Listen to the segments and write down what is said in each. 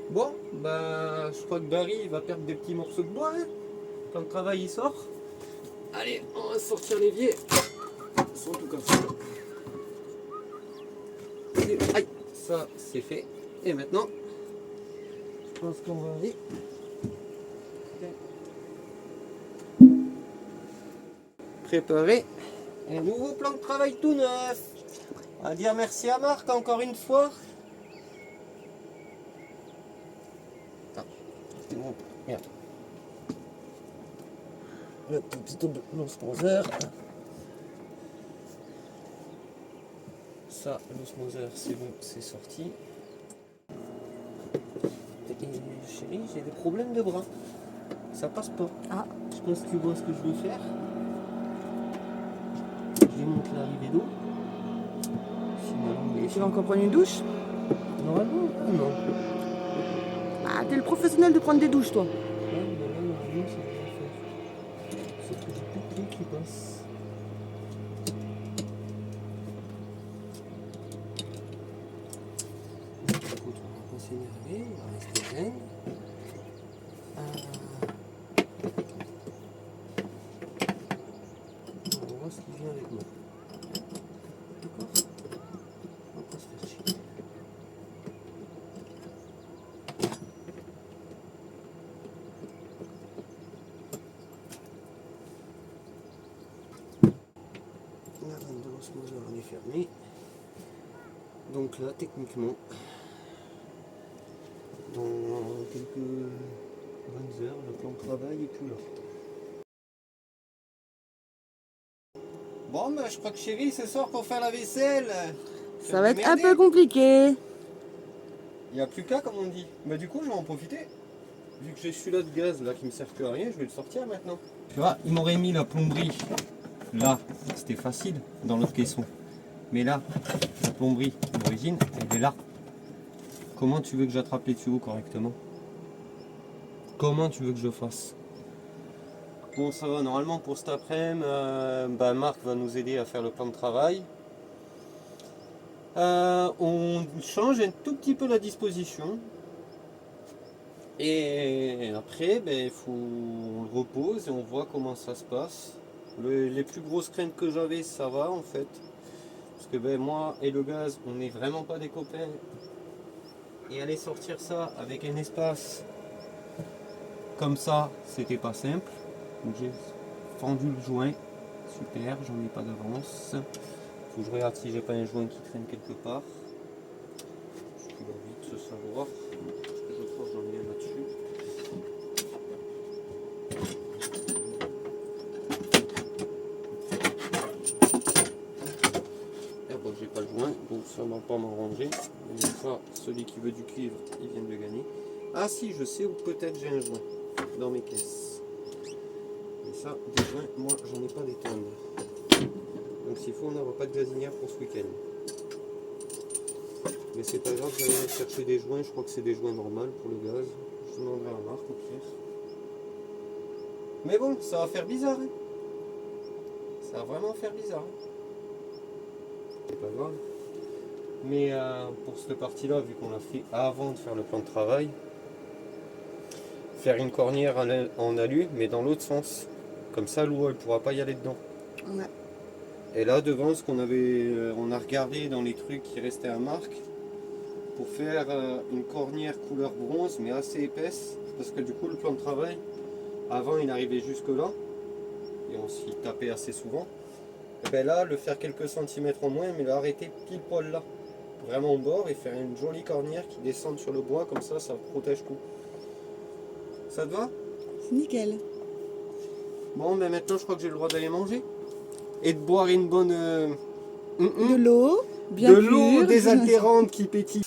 Bon, bah, je crois que Barry il va perdre des petits morceaux de bois, hein, quand le travail il sort. Allez, on va sortir l'évier. Ils sont tout cassés. Aïe, ça c'est fait. Et maintenant, je pense qu'on va aller préparer un nouveau plan de travail tout neuf. On va dire merci à Marc encore une fois. Attends, c'est bon, merde. Le petit double l'osmoseur. Ça, l'osmoseur, c'est bon, c'est sorti. Et chérie, j'ai des problèmes de bras. Ça passe pas. Ah. Je pense que tu vois ce que je veux faire. Je démonte l'arrivée d'eau. Et tu vas encore prendre une douche? Normalement, non. Ah, t'es le professionnel de prendre des douches, toi. Ouais, mais là, normalement, ça devrait faire. Sauf que j'ai plus de clé qui passe. Écoute, on va pas s'énerver, on va rester zen. On va voir ce qui vient avec moi. D'accord? On va pas se faire chier. La vanne de l'osmoseur elle est fermée. Donc là, techniquement, dans quelques bonnes heures, le plan de travail est plus là. Bon, bah, je crois que chérie ce soir pour faire la vaisselle. Ça va être un peu compliqué. Il n'y a plus qu'à, comme on dit. Bah, du coup, je vais en profiter. Vu que j'ai celui-là de gaz là qui me sert plus à rien, je vais le sortir maintenant. Tu vois, il m'aurait mis la plomberie là, c'était facile dans l'autre caisson. Mais là, la plomberie d'origine, elle est là. Comment tu veux que j'attrape les tuyaux correctement? Comment tu veux que je fasse? Bon, ça va, normalement pour cet après-midi, bah, Marc va nous aider à faire le plan de travail. On change un tout petit peu la disposition. Et après, ben, on le repose et on voit comment ça se passe. Les plus grosses craintes que j'avais, ça va en fait. Parce que ben, moi et le gaz, on n'est vraiment pas des copains. Et aller sortir ça avec un espace comme ça, c'était pas simple. Donc j'ai fendu le joint. Super, j'en ai pas d'avance. Faut que je regarde si j'ai pas un joint qui traîne quelque part. Je dois vite se savoir. Parce que je crois que j'en ai un là-dessus. Bon, j'ai pas le joint, donc ça va pas m'arranger. Mais ça, celui qui veut du cuivre, il vient de le gagner. Ah si, je sais où peut-être j'ai un joint dans mes caisses. Mais ça, des joints, moi j'en ai pas des tonnes. Donc s'il faut, on n'aura pas de gazinière pour ce week-end. Mais c'est pas grave, je vais aller chercher des joints, je crois que c'est des joints normaux pour le gaz. Je demanderai à Marc au pire. Mais bon, ça va faire bizarre. Hein. Ça va vraiment faire bizarre. Hein. C'est pas grave. Mais pour cette partie-là, vu qu'on l'a fait avant de faire le plan de travail, faire une cornière en alu, mais dans l'autre sens. Comme ça, l'eau, elle ne pourra pas y aller dedans. Ouais. Et là, devant, ce qu'on avait, on a regardé dans les trucs qui restaient à Marc, pour faire une cornière couleur bronze, mais assez épaisse, parce que du coup, le plan de travail, avant, il arrivait jusque là, et on s'y tapait assez souvent. Et bien là, le faire quelques centimètres en moins, mais l'arrêter pile poil là, vraiment au bord, et faire une jolie cornière qui descende sur le bois, comme ça protège tout. Ça te va? C'est nickel. Bon, ben maintenant, je crois que j'ai le droit d'aller manger. Et de boire une bonne... De l'eau, bien de l'eau pure. désaltérante qui pétille.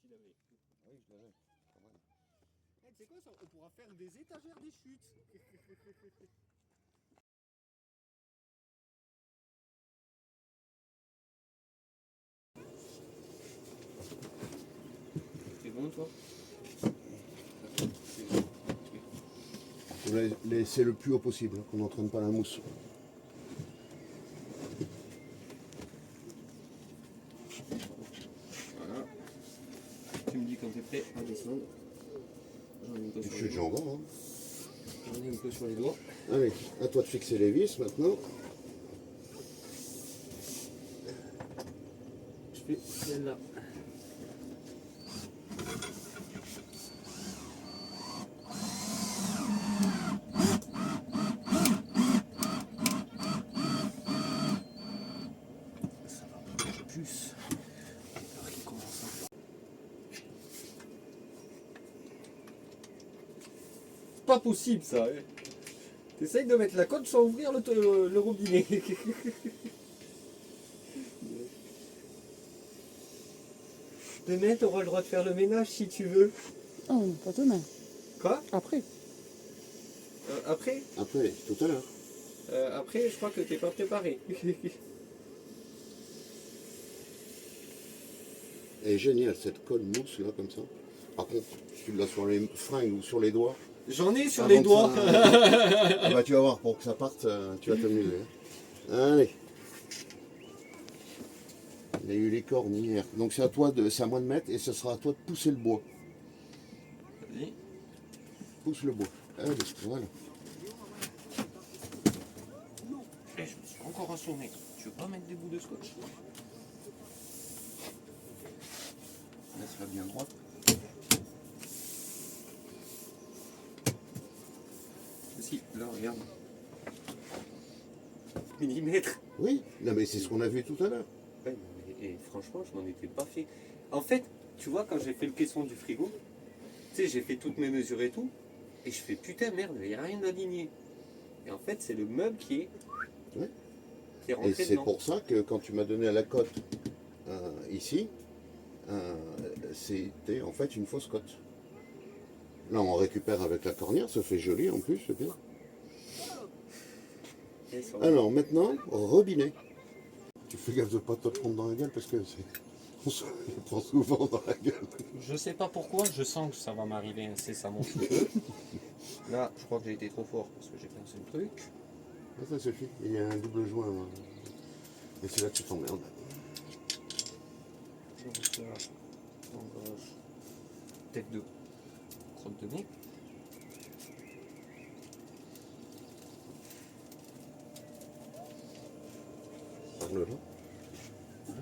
tu l'avais. Oui, je l'avais. Pas mal. Eh, tu sais quoi, ça, on pourra faire des étagères des chutes. C'est bon toi? On va laisser le plus haut possible, hein, qu'on n'entraîne pas la mousse. Voilà. Tu me dis quand t'es prêt à descendre. J'en ai un peu Je sur suis les déjà doigts. en bas. Hein. J'en ai un peu sur les doigts. Allez, à toi de fixer les vis maintenant. Je fais celle-là. Ça va bouger plus. J'ai peur qu'il commence à... Pas possible ça. Hein. T'essayes de mettre la cote sans ouvrir le robinet. Demain, t'auras le droit de faire le ménage si tu veux. Oh, pas demain. Quoi? Après. Après Après, tout à l'heure. Après, je crois que t'es pas préparé. Elle est géniale cette colle mousse là comme ça. Par contre, si tu l'as sur les fringues ou sur les doigts. J'en ai sur avant les que doigts. ça- Ah bah tu vas voir, pour que ça parte, tu vas t'amuser. Hein. Allez. Il y a eu les cornes hier. Donc c'est à moi de mettre et ce sera à toi de pousser le bois. Vas-y. Pousse le bois. Allez, voilà. Eh, je me suis encore assommé. Tu veux pas mettre des bouts de scotch? Laisse-la bien droite. Si, là, regarde. Millimètre. Oui, non mais c'est ce qu'on a vu tout à l'heure. Ouais, et franchement, je m'en étais pas fait. En fait, tu vois, quand j'ai fait le caisson du frigo, tu sais, j'ai fait toutes mes mesures et tout, et je fais putain, merde, il n'y a rien d'aligné. Et en fait, c'est le meuble qui est, Ouais. qui est Et rentré c'est dedans. pour ça que quand tu m'as donné à la cote ici, c'était en fait une fausse cote. Là on récupère avec la cornière, ça fait joli en plus, c'est bien. Et ça- Alors maintenant, robinet. Tu fais gaffe de pas te prendre dans la gueule parce que on se le prend souvent dans la gueule. Je sais pas pourquoi, je sens que ça va m'arriver incessamment. Là, je crois que j'ai été trop fort parce que j'ai pensé le truc. Ah, ça suffit, il y a un double joint. Là. Et c'est là que tu t'emmerdes. Donc là, on gauche, tête de crotte de nez. Parle là.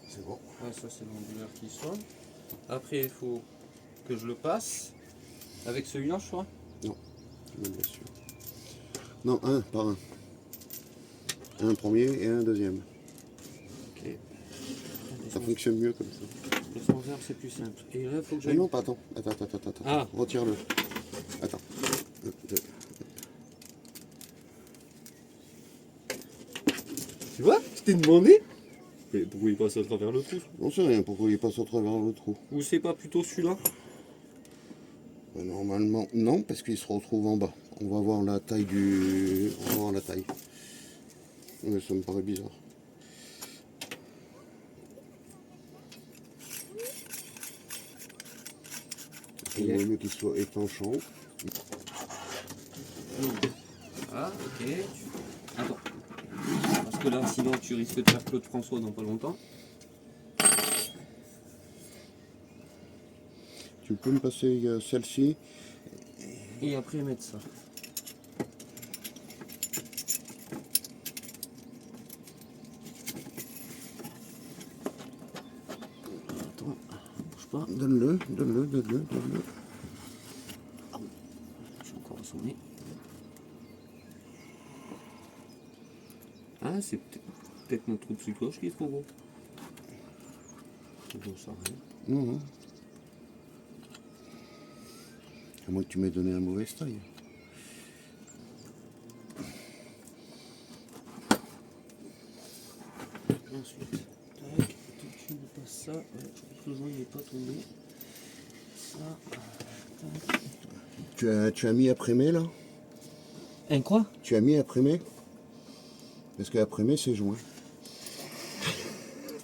C'est bon. Ouais, ça c'est l'onduleur qui sonne. Après, il faut que je le passe avec celui-là, je crois. Non, je me laisse sûr. Non, un par un. Un premier et un deuxième. Ok. Ça fonctionne mieux comme ça. Le transverse, c'est plus simple. Et là, il faut que Mais j'aille. non, pas attends. Attends. Ah. Retire-le. Attends. Tu vois, je t'ai demandé. Mais pourquoi il passe à travers le trou? On sait rien pourquoi il passe au travers le trou. Ou c'est pas plutôt celui-là? Normalement, non, parce qu'il se retrouve en bas. On va voir la taille du. On va voir la taille. Mais ça me paraît bizarre. Il vaut mieux qu'il soit étanchant. Ah, ok. Attends. Parce que là, sinon, tu risques de faire Claude François dans pas longtemps. Tu peux me passer celle-ci? Et après, mettre ça. Attends, bouge pas. Donne-le. Je suis encore assommé. Ah, c'est peut-être mon trou de sucrose qui est trop gros. Donc ça rien. Non. À moins que tu m'aies donné un mauvais taille. Ensuite, tac, tac. je ne passe ça. Ouais, le joint il n'est pas tombé. Ça. Tac. Tu as mis après-mai là? Un quoi? Tu as mis après-mai? Parce qu'après-mai c'est juin.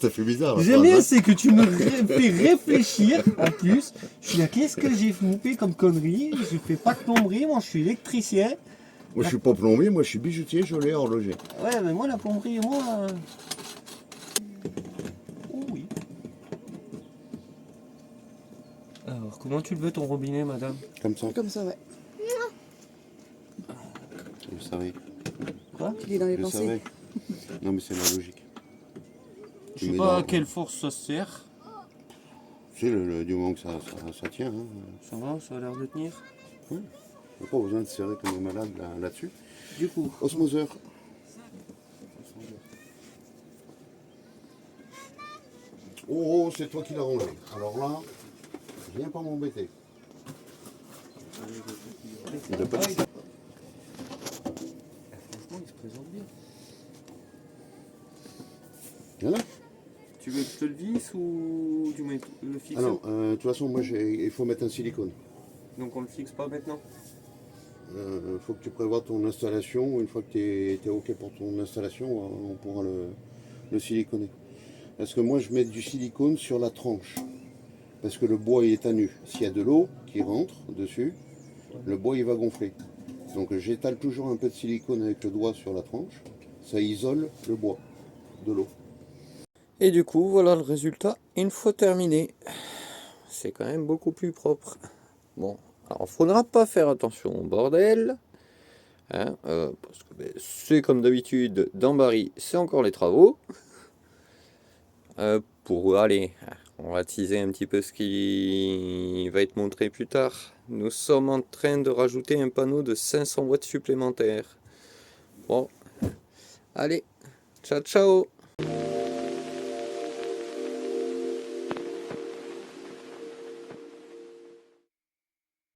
Ça fait bizarre. la J'aime phrase, bien, hein. c'est que tu me fais réfléchir en plus. Je suis là, qu'est-ce que j'ai loupé comme connerie? Je fais pas de plomberie, moi je suis électricien. Moi je suis pas plombier, moi je suis bijoutier, je l'ai horloger. Ouais, mais moi la plomberie, moi. Oh oui. Alors, comment tu le veux ton robinet, madame? Comme ça. Comme ça, ouais. Je savais. Quoi? Il est dans les Je pensées. savais. Non mais c'est la logique. Je Tu sais mets pas à dans- quelle force ça se sert. Tu sais, du moment que ça tient. Hein. Ça va, ça a l'air de tenir. Il n'y a pas besoin de serrer comme un malade là-dessus. Du coup, Osmoseur. Oh, c'est toi qui l'as rangé. Alors là, viens pas m'embêter. Il a pas dit ça. franchement, il se présente bien. Voilà. Tu veux que je te le visse ou tu mets le fixe? Alors, de toute façon, moi, il faut mettre un silicone. Donc on le fixe pas maintenant? Il faut que tu prévois ton installation. Une fois que tu es OK pour ton installation, on pourra le siliconer. Parce que moi, je mets du silicone sur la tranche. Parce que le bois, il est à nu. S'il y a de l'eau qui rentre dessus, le bois, il va gonfler. Donc, j'étale toujours un peu de silicone avec le doigt sur la tranche. Ça isole le bois de l'eau. Et du coup, voilà le résultat une fois terminé. C'est quand même beaucoup plus propre. Bon, alors faudra pas faire attention au bordel. Hein, parce que c'est comme d'habitude, dans Barry, c'est encore les travaux. Pour aller, on va teaser un petit peu ce qui va être montré plus tard. Nous sommes en train de rajouter un panneau de 500 watts supplémentaires. Bon, allez, ciao ciao!